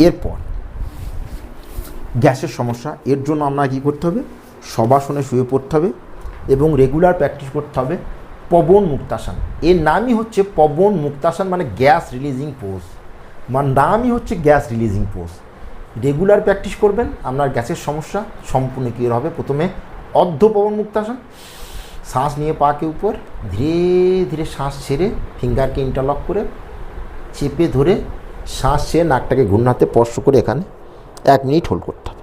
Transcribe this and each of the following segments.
এরপর গ্যাসের সমস্যা, এর জন্য আপনার কী করতে হবে, শবাসনে শুয়ে পড়তে হবে এবং রেগুলার প্র্যাকটিস করতে হবে পবন মুক্তাসন। এর নামই হচ্ছে পবন মুক্তাসন, মানে গ্যাস রিলিজিং পোজ, মানে নামই হচ্ছে gas releasing pose. Regular practice করবেন, আপনার গ্যাসের সমস্যা সম্পূর্ণ ক্লিয়ার হবে। প্রথমে অর্ধ পবন মুক্তাসন, শ্বাস নিয়ে পাকে উপর, ধীরে ধীরে শ্বাস ছেড়ে ফিঙ্গারকে ইন্টারলক করে চেপে ধরে শ্বাস ছেড়ে নাকটাকে ঘূর্ণাতে স্পর্শ করে এখানে 1 মিনিট হোল্ড করতে হবে,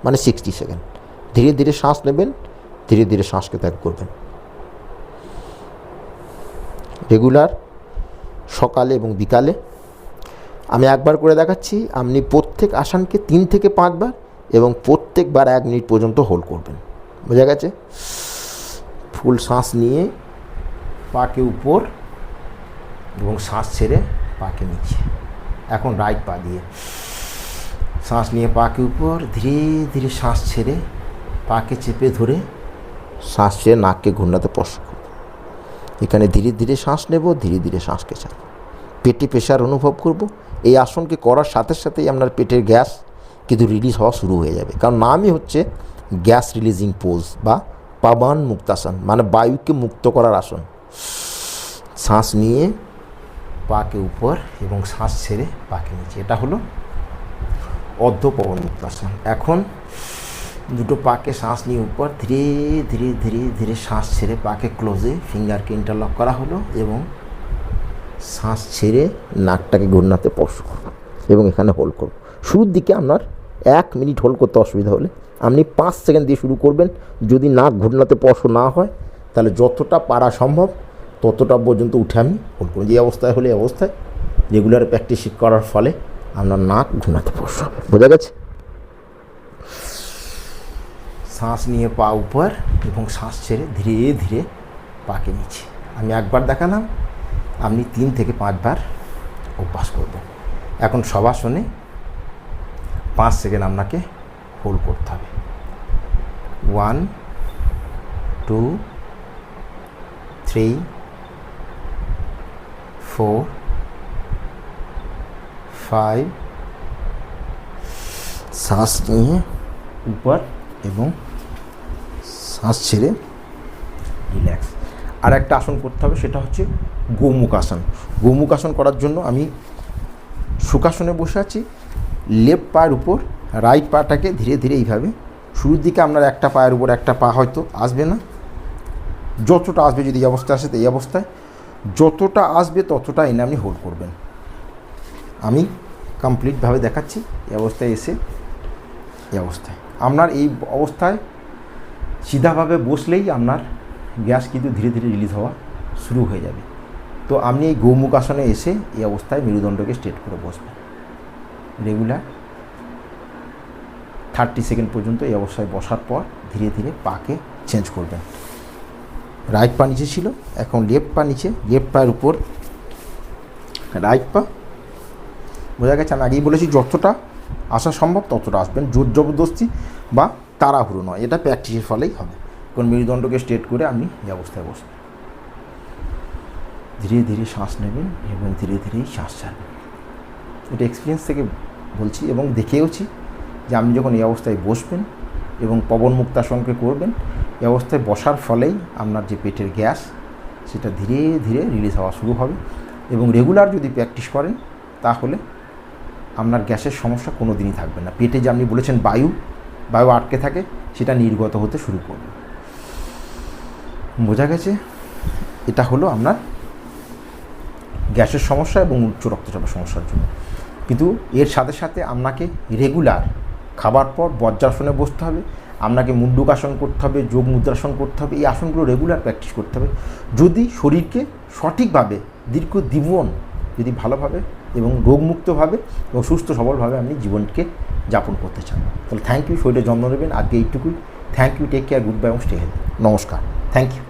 মানে 60 সেকেন্ড। ধীরে ধীরে শ্বাস নেবেন, ধীরে ধীরে শ্বাসকে ত্যাগ করবেন। রেগুলার সকালে এবং বিকালে। আমি একবার করে দেখাচ্ছি, আপনি প্রত্যেক আসনকে 3 থেকে 5 বার এবং প্রত্যেকবার 1 মিনিট পর্যন্ত হোল্ড করবেন। বোঝা গেছে? ফুল শ্বাস নিয়ে পাকে উপর এবং শ্বাস ছেড়ে পাকে নিচে। এখন রাইট পা দিয়ে শ্বাস নিয়ে পাকে উপর, ধীরে ধীরে শ্বাস ছেড়ে পাকে চেপে ধরে শ্বাস ছেড়ে নাককে ঘূর্ণাতে স্পর্শ করব। এখানে ধীরে ধীরে শ্বাস নেব, ধীরে ধীরে শ্বাসকে ছাড়ব। পেটে প্রেশার অনুভব করব। এই আসনকে করার সাথে সাথেই আপনার পেটের গ্যাস কিন্তু রিলিজ হওয়া শুরু হয়ে যাবে, কারণ নামই হচ্ছে গ্যাস রিলিজিং পোজ বা পবন মুক্তাসন, মানে বায়ুকে মুক্ত করার আসন। শ্বাস নিয়ে পাকে উপর এবং শ্বাস ছেড়ে পাকে নিচে, এটা হলো অর্ধ পবন মুক্তাসন। এখন দুটো পাকে শ্বাস নিয়ে উপর, ধীরে ধীরে ধীরে ধীরে শ্বাস ছেড়ে পাকে ক্লোজে ফিঙ্গারকে ইন্টারলক করা হলো এবং শ্বাস ছেড়ে নাকটাকে ঘূর্ণাতে স্পর্শ করব এবং এখানে হোল্ড করব। শুরুর দিকে আপনার 1 মিনিট হোল্ড করতে অসুবিধা হলে আপনি 5 সেকেন্ড দিয়ে শুরু করবেন। যদি নাক ঘূর্ণাতে স্পর্শ না হয় তাহলে যতটা পারা সম্ভব ততটা পর্যন্ত উঠে আমি হোল্ড করব। যে অবস্থায় হলে এই অবস্থায় রেগুলার প্র্যাকটিস করার ফলে আপনার নাক ঘূর্ণাতে স্পর্শ হবে। বোঝা গেছে? শ্বাস নিয়ে পা উপর এবং শ্বাস ছেড়ে ধীরে ধীরে পাকে নিচে। আমি একবার দেখালাম, আপনি 3 থেকে 5 বার অভ্যাস করবেন। এখন শবাসনে 5 সেকেন্ড আপনাকে হোল্ড করতে হবে। 1 2 3 4 5। শ্বাস নিয়ে উপর এবং শ্বাস ছেড়ে রিল্যাক্স। আর একটা আসন করতে হবে, সেটা হচ্ছে গোমুখ আসন। গোমুখ আসন করার জন্য আমি সুখাসনে বসে আছি, লেফট পায়ের উপর রাইট পাটাকে ধীরে ধীরে এইভাবে, শুরুর দিকে আপনার একটা পায়ের উপর একটা পা হয়তো আসবে না, যতটা আসবে, যদি এই অবস্থায় আসে তো এই অবস্থায় যতটা আসবে ততটা এনে আপনি হোল্ড করবেন। আমি কমপ্লিটভাবে দেখাচ্ছি। এই অবস্থায় এসে এই অবস্থায় আপনার এই অবস্থায় সিধাভাবে বসলেই আপনার গ্যাস কিন্তু ধীরে ধীরে রিলিজ হওয়া শুরু হয়ে যাবে। তো আপনি এই গোমুখ আসনে এসে এই অবস্থায় মেরুদণ্ডকে স্ট্রেট করে বসবেন। রেগুলার 30 সেকেন্ড পর্যন্ত এই অবস্থায় বসার পর ধীরে ধীরে পাকে চেঞ্জ করবেন। রাইট পা নিচে ছিল, এখন লেফট পা নিচে, লেফট পায়ের উপর রাইট পা। বোঝা গেছে? আমি আগেই বলেছি যতটা আসা সম্ভব ততটা আসবেন, জোর জবরদস্তি বা তাড়াহুড়ো নয়, এটা প্র্যাকটিসের ফলেই হবে। কারণ মেরুদণ্ডকে স্ট্রেট করে আপনি এই অবস্থায় বসবেন। ধীরে ধীরে শ্বাস নেবেন এবং ধীরে ধীরেই শ্বাস ছাড়বেন। এটা এক্সপিরিয়েন্স থেকে বলছি এবং দেখেওছি যে আপনি যখন এই অবস্থায় বসবেন এবং পবন মুক্তাসনকে করবেন, এই অবস্থায় বসার ফলেই আপনার যে পেটের গ্যাস সেটা ধীরে ধীরে রিলিজ হওয়া শুরু হবে। এবং রেগুলার যদি প্র্যাকটিস করেন তাহলে আপনার গ্যাসের সমস্যা কোনো দিনই থাকবে না। পেটে যে আপনি বলেছেন বায়ু আটকে থাকে, সেটা নির্গত হতে শুরু করবে। বোঝা গেছে? এটা হলো আপনার গ্যাসের সমস্যা এবং উচ্চ রক্তচাপের সমস্যার জন্য। কিন্তু এর সাথে সাথে আপনাকে রেগুলার খাবার পর বজ্রাসনে বসতে হবে, আপনাকে মুন্ডুকাসন করতে হবে, যোগ মুদ্রাসন করতে হবে। এই আসনগুলো রেগুলার প্র্যাকটিস করতে হবে যদি শরীরকে সঠিকভাবে দীর্ঘ জীবন যদি ভালোভাবে এবং রোগমুক্তভাবে এবং সুস্থ সবলভাবে আপনি জীবনকে যাপন করতে চান। তাহলে থ্যাংক ইউ, শরীরে যত্ন নেবেন। আজকে এইটুকুই। Thank you, take care, goodbye এবং স্টে হেলথি। নমস্কার, থ্যাংক ইউ।